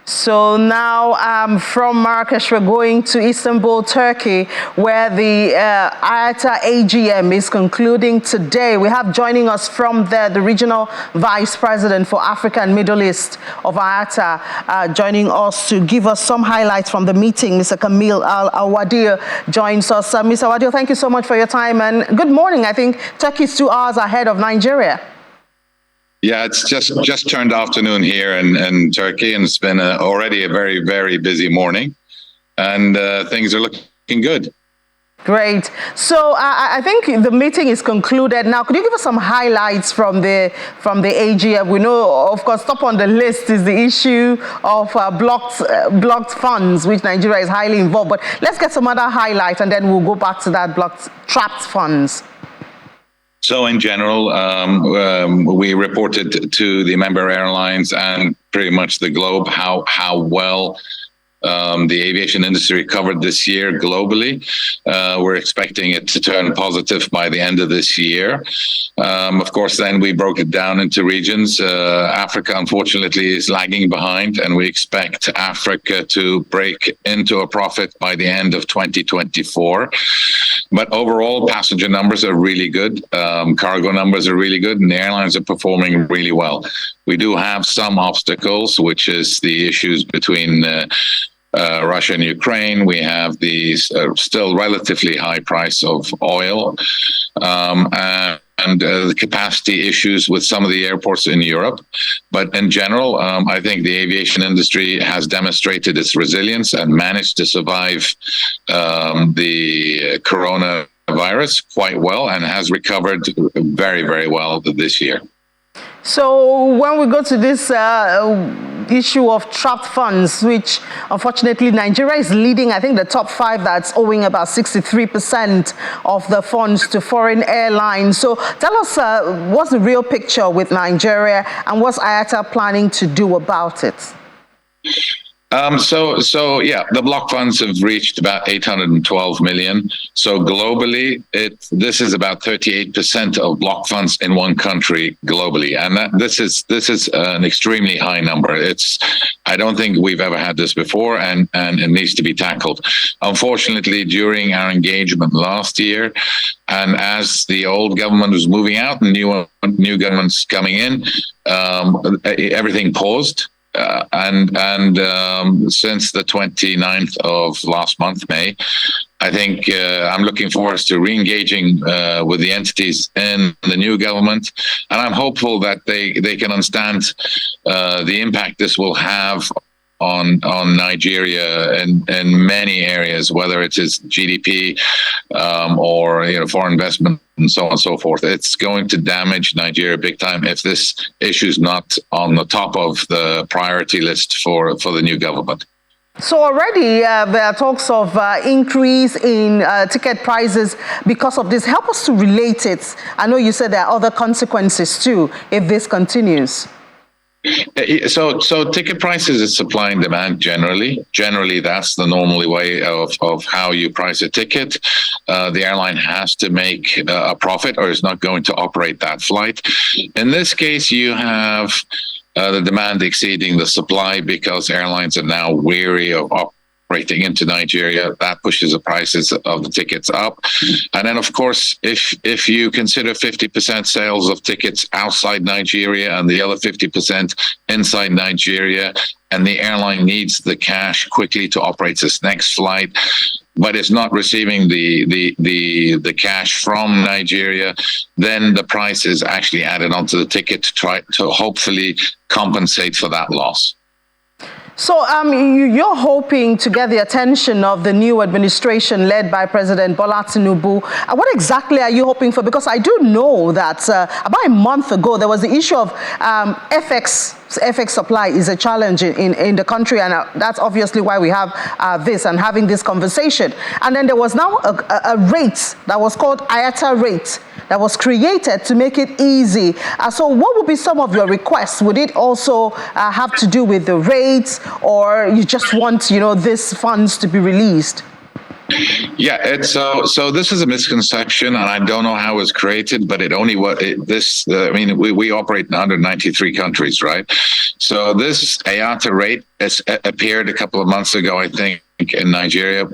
So now from Marrakesh, we're going to Istanbul, Turkey, where the IATA AGM is concluding today. We have joining us from there the Regional Vice President for Africa and Middle East of IATA, joining us to give us some highlights from the meeting. Mr. Kamil Al-Wadir joins us. Mr. Wadir, thank you so much for your time, and good morning. I think Turkey is 2 hours ahead of Nigeria. Yeah, it's just turned afternoon here in Turkey, and it's been already a very, very busy morning, and things are looking good. Great. So I think the meeting is concluded now. Could you give us some highlights from the AGM? We know, of course, top on the list is the issue of blocked funds, which Nigeria is highly involved. But let's get some other highlights, and then we'll go back to that trapped funds. So in general, we reported to the member airlines and pretty much the globe how well the aviation industry recovered this year globally. We're expecting it to turn positive by the end of this year. Of course, then we broke it down into regions. Africa, unfortunately, is lagging behind, and we expect Africa to break into a profit by the end of 2024. But overall, passenger numbers are really good. Cargo numbers are really good, and the airlines are performing really well. We do have some obstacles, which is the issues between Russia and Ukraine. We have the still relatively high price of oil and the capacity issues with some of the airports in Europe. But in general, I think the aviation industry has demonstrated its resilience and managed to survive the coronavirus quite well, and has recovered very, very well this year. So when we go to this issue of trapped funds, which unfortunately Nigeria is leading, I think the top 5 that's owing about 63% of the funds to foreign airlines. So tell us what's the real picture with Nigeria, and what's IATA planning to do about it? So yeah, the block funds have reached about 812 million. So globally, this is about 38% of block funds in one country globally, and this is an extremely high number. I don't think we've ever had this before, and it needs to be tackled. Unfortunately, during our engagement last year, and as the old government was moving out and new governments coming in, everything paused. Since the 29th of last month, May, I think I'm looking forward to re-engaging with the entities in the new government, and I'm hopeful that they can understand the impact this will have on Nigeria in many areas, whether it is GDP or foreign investment and so on and so forth. It's going to damage Nigeria big time if this issue is not on the top of the priority list for the new government. So already there are talks of increase in ticket prices because of this. Help us to relate it. I know you said there are other consequences too if this continues. So ticket prices is supply and demand generally. Generally, that's the normal way of how you price a ticket. The airline has to make a profit, or is not going to operate that flight. In this case, you have the demand exceeding the supply because airlines are now weary of operating into Nigeria. That pushes the prices of the tickets up. And then, of course, if you consider 50% sales of tickets outside Nigeria and the other 50% inside Nigeria, and the airline needs the cash quickly to operate this next flight, but it's not receiving the cash from Nigeria, then the price is actually added onto the ticket to try to hopefully compensate for that loss. So you're hoping to get the attention of the new administration led by President Bola Tinubu. What exactly are you hoping for? Because I do know that about a month ago, there was the issue of FX supply is a challenge in the country, and that's obviously why we have this and having this conversation. And then there was now a rate that was called IATA rate that was created to make it easy. So what would be some of your requests? Would it also have to do with the rates, or you just want, these funds to be released? Yeah, it's so this is a misconception, and I don't know how it was created, but we operate in 193 countries, right? So this IATA rate appeared a couple of months ago, I think, in Nigeria.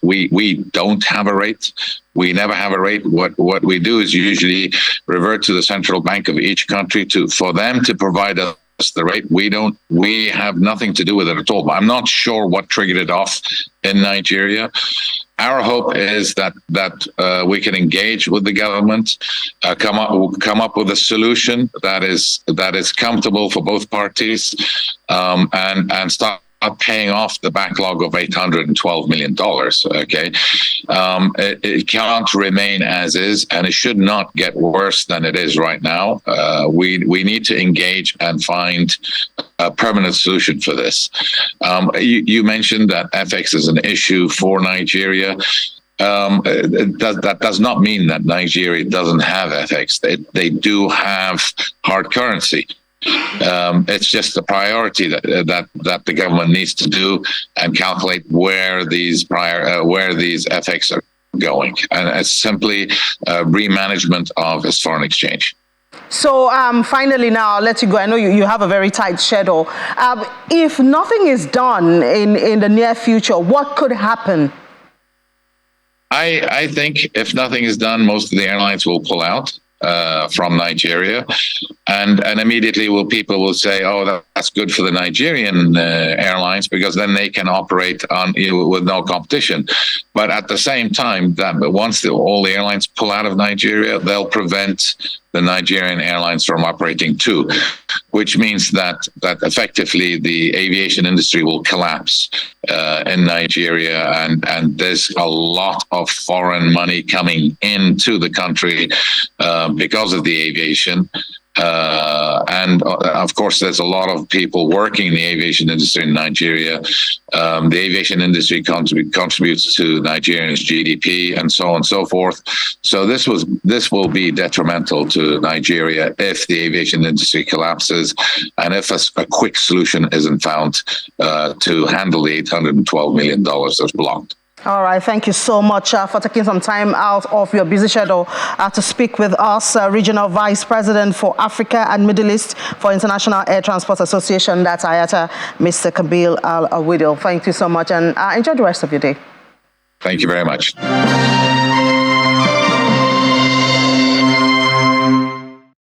We don't have a rate. We never have a rate. What we do is usually revert to the central bank of each country for them to provide us the rate. We have nothing to do with it at all. I'm not sure what triggered it off in Nigeria. Our hope is that we can engage with the government, come up with a solution that is comfortable for both parties, and start paying off the backlog of $812 million. Okay, it can't remain as is, and it should not get worse than it is right now. We need to engage and find a permanent solution for this. You mentioned that FX is an issue for Nigeria. That does not mean that Nigeria doesn't have FX. They do have hard currency. It's just a priority that the government needs to do and calculate where these FX are going, and it's simply remanagement of its foreign exchange. So finally, now I'll let you go. I know you have a very tight schedule. If nothing is done in the near future, what could happen? I think if nothing is done, most of the airlines will pull out from Nigeria, and immediately people will say, "Oh, that's good for the Nigerian airlines, because then they can operate with no competition." But at the same time, once all the airlines pull out of Nigeria, they'll prevent the Nigerian airlines from operating too, which means that effectively the aviation industry will collapse in Nigeria, and there's a lot of foreign money coming into the country because of the aviation. And of course, there's a lot of people working in the aviation industry in Nigeria. The aviation industry contributes to Nigeria's GDP and so on and so forth. So this will be detrimental to Nigeria if the aviation industry collapses, and if a quick solution isn't found to handle the $812 million that's blocked. All right. Thank you so much for taking some time out of your busy schedule to speak with us. Regional Vice President for Africa and Middle East for International Air Transport Association, that's IATA, Mr. Kabil Al-Awidil. Thank you so much, and enjoy the rest of your day. Thank you very much.